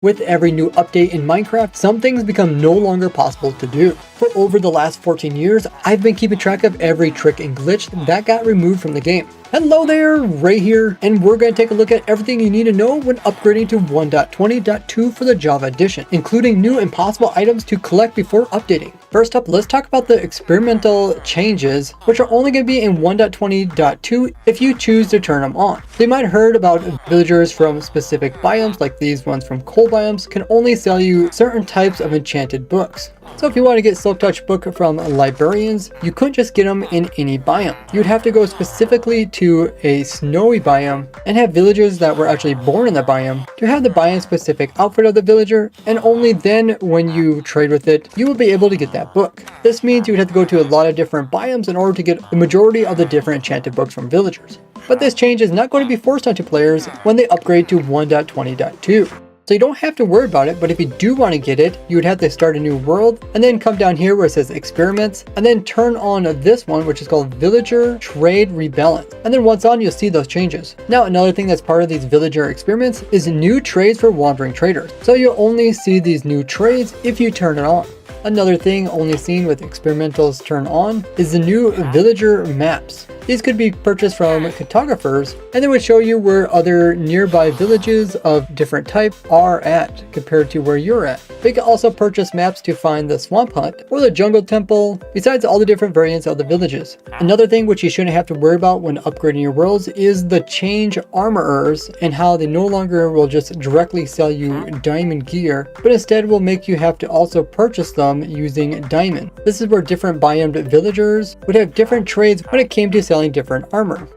With every new update in Minecraft, some things become no longer possible to do. For over the last 14 years, I've been keeping track of every trick and glitch that got removed from the game. Hello there, Ray here, and we're going to take a look at everything you need to know when upgrading to 1.20.2 for the Java edition, including new impossible items to collect before updating. First up, let's talk about the experimental changes, which are only going to be in 1.20.2 if you choose to turn them on. So you might have heard about villagers from specific biomes, like these ones from coal biomes, can only sell you certain types of enchanted books. So if you want to get Silk Touch book from librarians, you couldn't just get them in any biome. You'd have to go specifically to a snowy biome and have villagers that were actually born in the biome to have the biome specific outfit of the villager, and only then when you trade with it, you will be able to get that book. This means you would have to go to a lot of different biomes in order to get the majority of the different enchanted books from villagers. But this change is not going to be forced onto players when they upgrade to 1.20.2. So you don't have to worry about it, but if you do want to get it, you would have to start a new world and then come down here where it says experiments and then turn on this one, which is called villager trade rebalance. And then once on, you'll see those changes. Now, another thing that's part of these villager experiments is new trades for wandering traders. So you'll only see these new trades if you turn it on. Another thing only seen with experimentals turned on is the new villager maps. These could be purchased from cartographers, and they would show you where other nearby villages of different type are at compared to where you're at. But you can also purchase maps to find the swamp hut or the jungle temple, besides all the different variants of the villages. Another thing which you shouldn't have to worry about when upgrading your worlds is the change armorers and how they no longer will just directly sell you diamond gear, but instead will make you have to also purchase them using diamond. This is where different biomed villagers would have different trades when it came to selling different armor.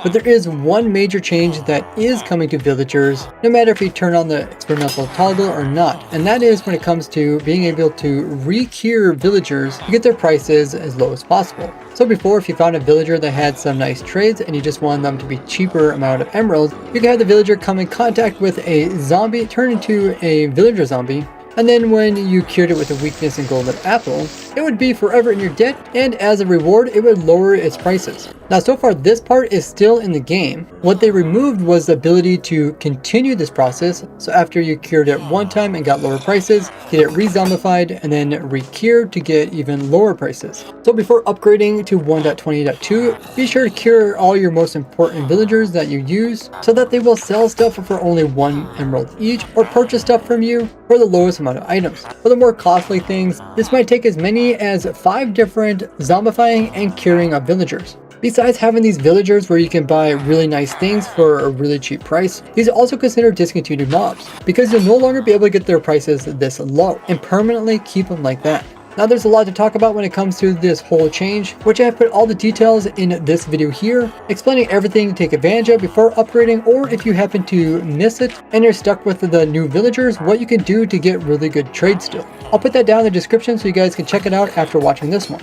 But there is one major change that is coming to villagers, no matter if you turn on the experimental toggle or not, and that is when it comes to being able to re-cure villagers to get their prices as low as possible. So before, if you found a villager that had some nice trades and you just wanted them to be cheaper amount of emeralds, you could have the villager come in contact with a zombie, turn into a villager zombie, and then when you cured it with a weakness in golden apple, it would be forever in your debt, and as a reward, it would lower its prices. Now, so far, this part is still in the game. What they removed was the ability to continue this process. So after you cured it one time and got lower prices, get it re-zombified and then re-cured to get even lower prices. So before upgrading to 1.20.2, be sure to cure all your most important villagers that you use so that they will sell stuff for only 1 emerald each or purchase stuff from you for the lowest amount of items. For the more costly things, this might take as many as 5 different zombifying and curing of villagers. Besides having these villagers where you can buy really nice things for a really cheap price, these are also considered discontinued mobs because you'll no longer be able to get their prices this low and permanently keep them like that. Now, there's a lot to talk about when it comes to this whole change, which I have put all the details in this video here, explaining everything to take advantage of before upgrading, or if you happen to miss it and you're stuck with the new villagers, what you can do to get really good trade still. I'll put that down in the description so you guys can check it out after watching this one.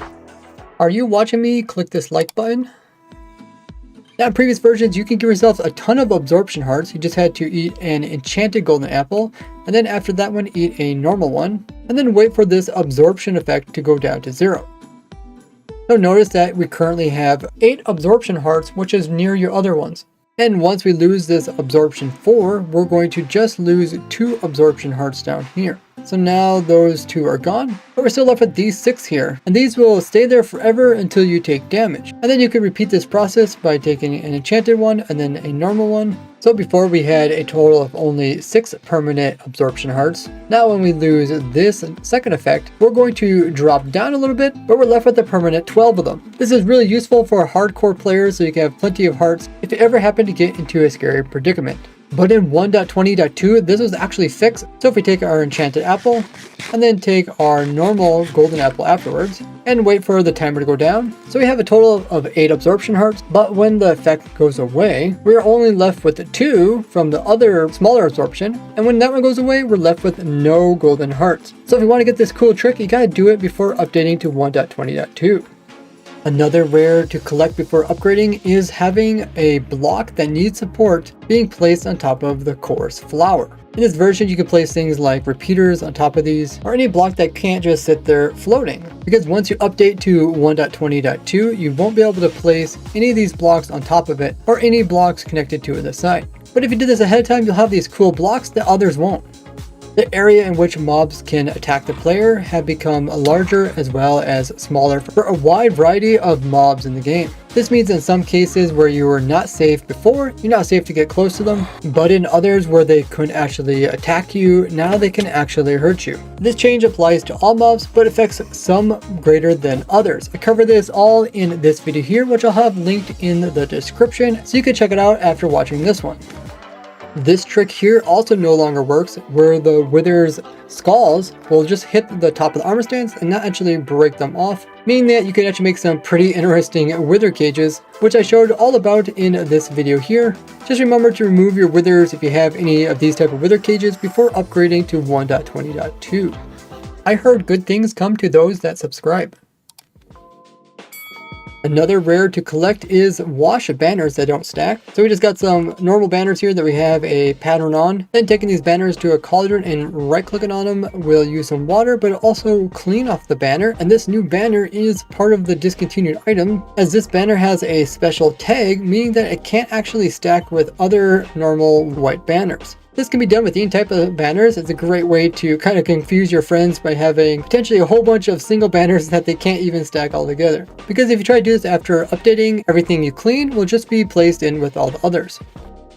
Are you watching me? Click this like button. Now, in previous versions, you can give yourself a ton of absorption hearts. You just had to eat an enchanted golden apple, and then after that one, eat a normal one, and then wait for this absorption effect to go down to 0. Now notice that we currently have 8 absorption hearts, which is near your other ones. And once we lose this absorption 4, we're going to just lose 2 absorption hearts down here. So now those 2 are gone, but we're still left with these 6 here, and these will stay there forever until you take damage. And then you can repeat this process by taking an enchanted one and then a normal one. So before we had a total of only 6 permanent absorption hearts. Now when we lose this second effect, we're going to drop down a little bit, but we're left with a permanent 12 of them. This is really useful for hardcore players so you can have plenty of hearts if you ever happen to get into a scary predicament. But in 1.20.2, this was actually fixed. So if we take our enchanted apple and then take our normal golden apple afterwards and wait for the timer to go down. So we have a total of 8 absorption hearts, but when the effect goes away, we're only left with 2 from the other smaller absorption. And when that one goes away, we're left with no golden hearts. So if you want to get this cool trick, you gotta do it before updating to 1.20.2. Another rare to collect before upgrading is having a block that needs support being placed on top of the coarse flour. In this version, you can place things like repeaters on top of these, or any block that can't just sit there floating. Because once you update to 1.20.2, you won't be able to place any of these blocks on top of it, or any blocks connected to the side. But if you did this ahead of time, you'll have these cool blocks that others won't. The area in which mobs can attack the player have become larger as well as smaller for a wide variety of mobs in the game. This means in some cases where you were not safe before, you're not safe to get close to them, but in others where they couldn't actually attack you, now they can actually hurt you. This change applies to all mobs, but affects some greater than others. I cover this all in this video here, which I'll have linked in the description, so you can check it out after watching this one. This trick here also no longer works, where the wither's skulls will just hit the top of the armor stands and not actually break them off, meaning that you can actually make some pretty interesting wither cages, which I showed all about in this video here. Just remember to remove your withers if you have any of these type of wither cages before upgrading to 1.20.2. I heard good things come to those that subscribe. Another rare to collect is wash banners that don't stack. So we just got some normal banners here that we have a pattern on. Then taking these banners to a cauldron and right clicking on them will use some water, but also clean off the banner. And this new banner is part of the discontinued item, as this banner has a special tag, meaning that it can't actually stack with other normal white banners. This can be done with any type of banners. It's a great way to kind of confuse your friends by having potentially a whole bunch of single banners that they can't even stack all together. Because if you try to do this after updating, everything you clean will just be placed in with all the others.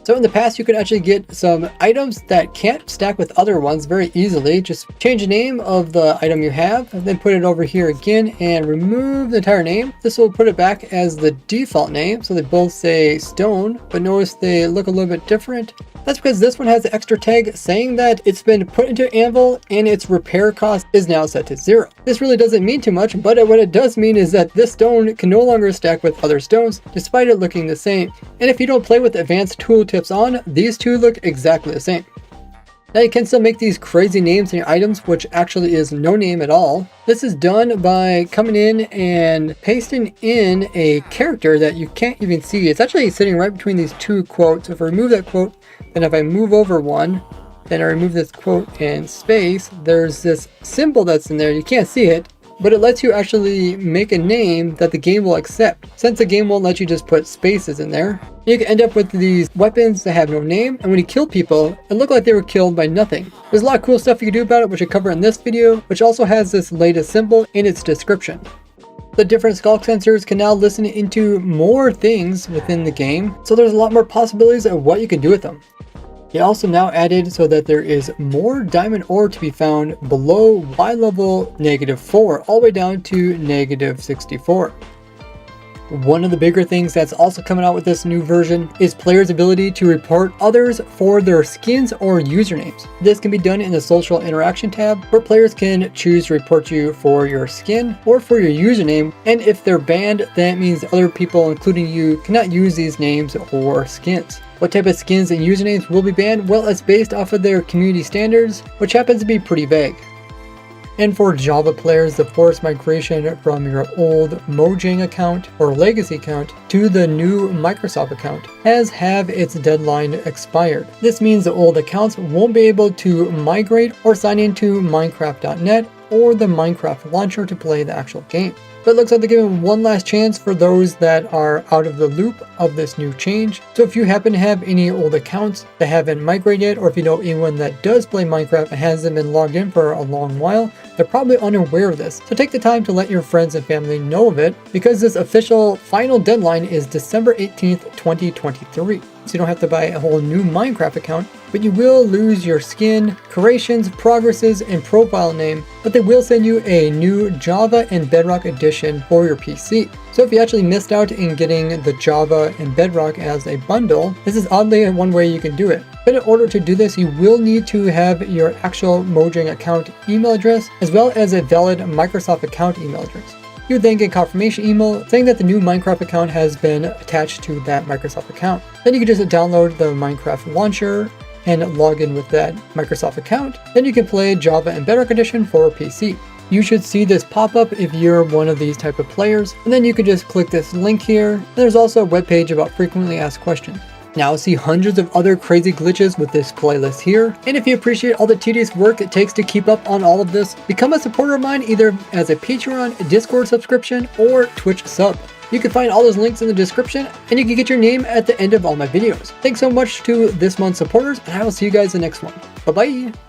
So in the past, you could actually get some items that can't stack with other ones very easily. Just change the name of the item you have, and then put it over here again and remove the entire name. This will put it back as the default name, so they both say stone, but notice they look a little bit different. That's because this one has the extra tag saying that it's been put into anvil and its repair cost is now set to 0. This really doesn't mean too much, but what it does mean is that this stone can no longer stack with other stones, despite it looking the same. And if you don't play with advanced tooltips on, these two look exactly the same. Now you can still make these crazy names in your items, which actually is no name at all. This is done by coming in and pasting in a character that you can't even see. It's actually sitting right between these two quotes. So if I remove that quote, then if I move over one, then I remove this quote and space, there's this symbol that's in there. You can't see it, but it lets you actually make a name that the game will accept. Since the game won't let you just put spaces in there, you can end up with these weapons that have no name, and when you kill people, it looked like they were killed by nothing. There's a lot of cool stuff you can do about it, which I cover in this video, which also has this latest symbol in its description. The different sculk sensors can now listen into more things within the game, so there's a lot more possibilities of what you can do with them. It also now added so that there is more diamond ore to be found below Y level -4 all the way down to -64. One of the bigger things that's also coming out with this new version is players' ability to report others for their skins or usernames. This can be done in the social interaction tab, where players can choose to report you for your skin or for your username, and if they're banned, that means other people, including you, cannot use these names or skins. What type of skins and usernames will be banned? Well, it's based off of their community standards, which happens to be pretty vague. And for Java players, the forced migration from your old Mojang account or legacy account to the new Microsoft account has its deadline expired. This means the old accounts won't be able to migrate or sign into Minecraft.net or the Minecraft launcher to play the actual game. But it looks like they're giving one last chance for those that are out of the loop of this new change. So if you happen to have any old accounts that haven't migrated yet, or if you know anyone that does play Minecraft and hasn't been logged in for a long while, they're probably unaware of this. So take the time to let your friends and family know of it, because this official final deadline is December 18th, 2023. So you don't have to buy a whole new Minecraft account, but you will lose your skin, creations, progresses, and profile name, but they will send you a new Java and Bedrock edition for your PC. So if you actually missed out in getting the Java and Bedrock as a bundle, this is oddly one way you can do it. But in order to do this, you will need to have your actual Mojang account email address, as well as a valid Microsoft account email address. You would then get a confirmation email saying that the new Minecraft account has been attached to that Microsoft account. Then you can just download the Minecraft launcher and log in with that Microsoft account. Then you can play Java and Bedrock Edition for PC. You should see this pop up if you're one of these type of players, and then you can just click this link here. There's also a webpage about frequently asked questions. Now see hundreds of other crazy glitches with this playlist here. And if you appreciate all the tedious work it takes to keep up on all of this, become a supporter of mine either as a Patreon, a Discord subscription, or Twitch sub. You can find all those links in the description, and you can get your name at the end of all my videos. Thanks so much to this month's supporters, and I will see you guys in the next one. Bye bye!